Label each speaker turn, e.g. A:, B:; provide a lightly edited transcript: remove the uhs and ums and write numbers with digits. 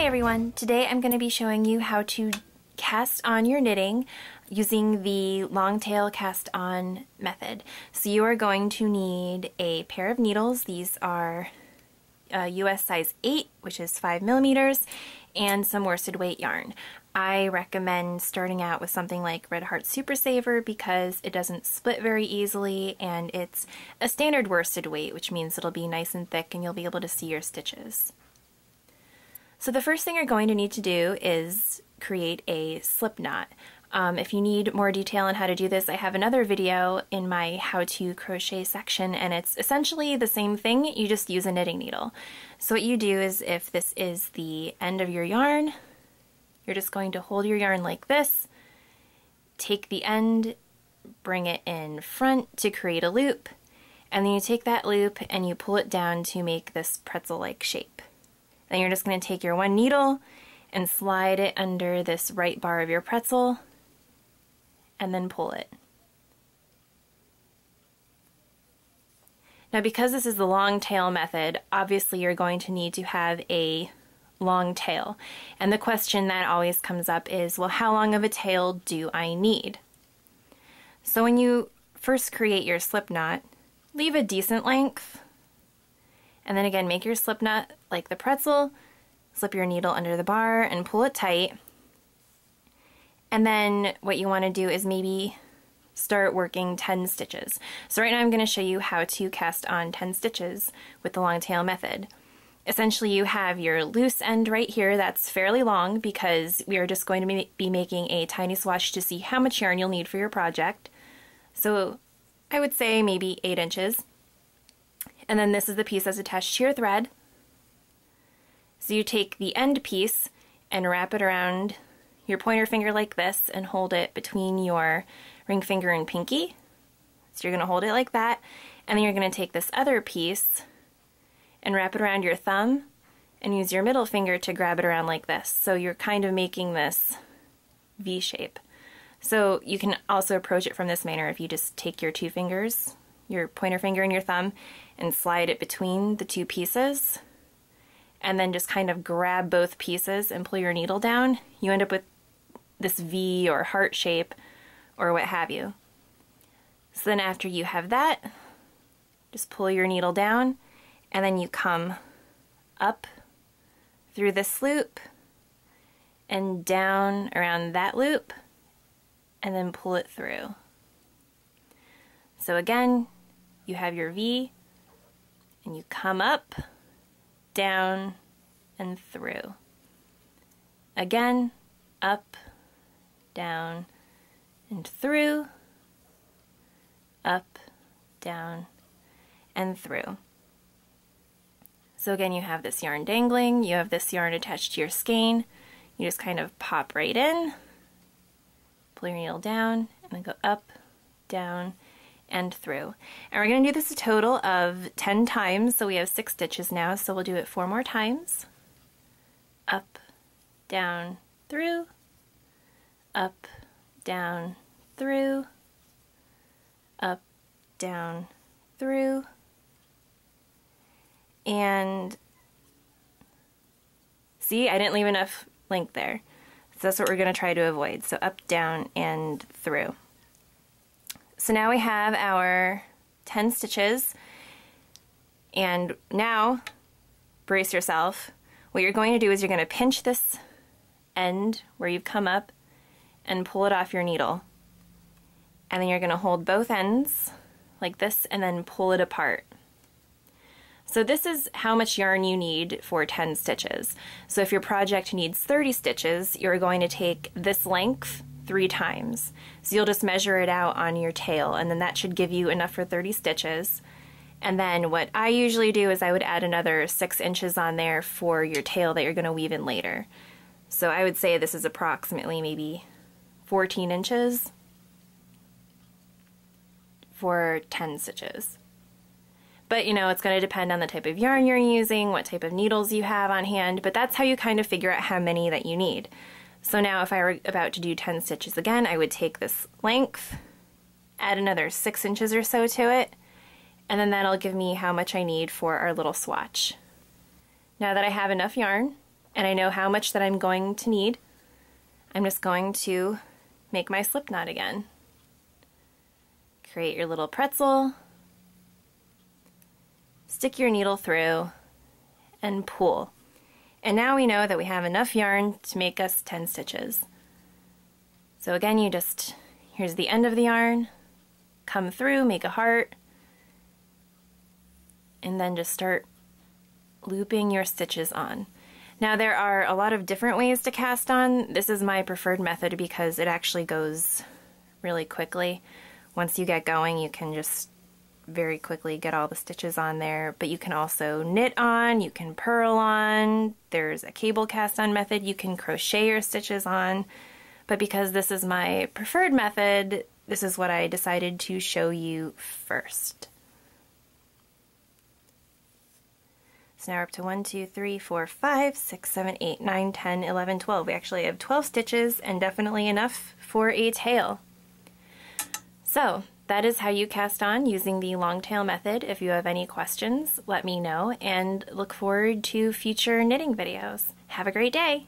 A: everyone! Today I'm going to be showing you how to cast on your knitting using the long tail cast on method. So you are going to need a pair of needles. These are US size 8, which is 5 millimeters, and some worsted weight yarn. I recommend starting out with something like Red Heart Super Saver because it doesn't split very easily and it's a standard worsted weight, which means it'll be nice and thick and you'll be able to see your stitches. So the first thing you're going to need to do is create a slip knot. If you need more detail on how to do this, I have another video in my how to crochet section, and it's essentially the same thing, you just use a knitting needle. So what you do is, if this is the end of your yarn, you're just going to hold your yarn like this, take the end, bring it in front to create a loop, and then you take that loop and you pull it down to make this pretzel-like shape. Then you're just going to take your one needle and slide it under this right bar of your pretzel and then pull it. Now, because this is the long tail method, obviously you're going to need to have a long tail. And the question that always comes up is, well, how long of a tail do I need? So when you first create your slip knot, leave a decent length, and then again make your slip knot like the pretzel, slip your needle under the bar and pull it tight. And then what you want to do is maybe start working 10 stitches. So right now I'm going to show you how to cast on 10 stitches with the long tail method. Essentially you have your loose end right here that's fairly long because we are just going to be making a tiny swatch to see how much yarn you'll need for your project. So I would say maybe 8 inches. And then this is the piece that's attached to your thread. So you take the end piece and wrap it around your pointer finger like this and hold it between your ring finger and pinky. So you're going to hold it like that, and then you're going to take this other piece and wrap it around your thumb and use your middle finger to grab it around like this. So you're kind of making this V shape. So you can also approach it from this manner if you just take your two fingers, your pointer finger and your thumb, and slide it between the two pieces, and then just kind of grab both pieces and pull your needle down. You end up with this V or heart shape or what have you. So then after you have that, just pull your needle down and then you come up through this loop and down around that loop and then pull it through. So again, you have your V and you come up, down, and through. Again, up, down, and through, up, down, and through. So again, you have this yarn dangling, you have this yarn attached to your skein, you just kind of pop right in, pull your needle down, and then go up, down, and through. And we're going to do this a total of 10 times, so we have 6 stitches now, so we'll do it 4 more times. Up, down, through, up, down, through, up, down, through, and see, I didn't leave enough length there. So that's what we're going to try to avoid. So up, down, and through. So now we have our 10 stitches, and now, brace yourself, what you're going to do is you're going to pinch this end where you've come up and pull it off your needle. And then you're going to hold both ends like this and then pull it apart. So this is how much yarn you need for 10 stitches. So if your project needs 30 stitches, you're going to take this length 3 times. So you'll just measure it out on your tail, and then that should give you enough for 30 stitches. And then what I usually do is I would add another 6 inches on there for your tail that you're going to weave in later. So I would say this is approximately maybe 14 inches for 10 stitches. But you know, it's going to depend on the type of yarn you're using, what type of needles you have on hand, but that's how you kind of figure out how many that you need. So now if I were about to do 10 stitches again, I would take this length, add another 6 inches or so to it, and then that'll give me how much I need for our little swatch. Now that I have enough yarn, and I know how much that I'm going to need, I'm just going to make my slip knot again. Create your little pretzel, stick your needle through, and pull. And now we know that we have enough yarn to make us 10 stitches. So again, here's the end of the yarn, come through, make a heart, and then just start looping your stitches on. Now there are a lot of different ways to cast on. This is my preferred method because it actually goes really quickly. Once you get going, you can just very quickly get all the stitches on there, but you can also knit on, you can purl on, there's a cable cast on method, you can crochet your stitches on, but because this is my preferred method, this is what I decided to show you first. So now we're up to 1, 2, 3, 4, 5, 6, 7, 8, 9, 10, 11, 12. We actually have 12 stitches and definitely enough for a tail. So that is how you cast on using the long tail method. If you have any questions, let me know, and look forward to future knitting videos. Have a great day!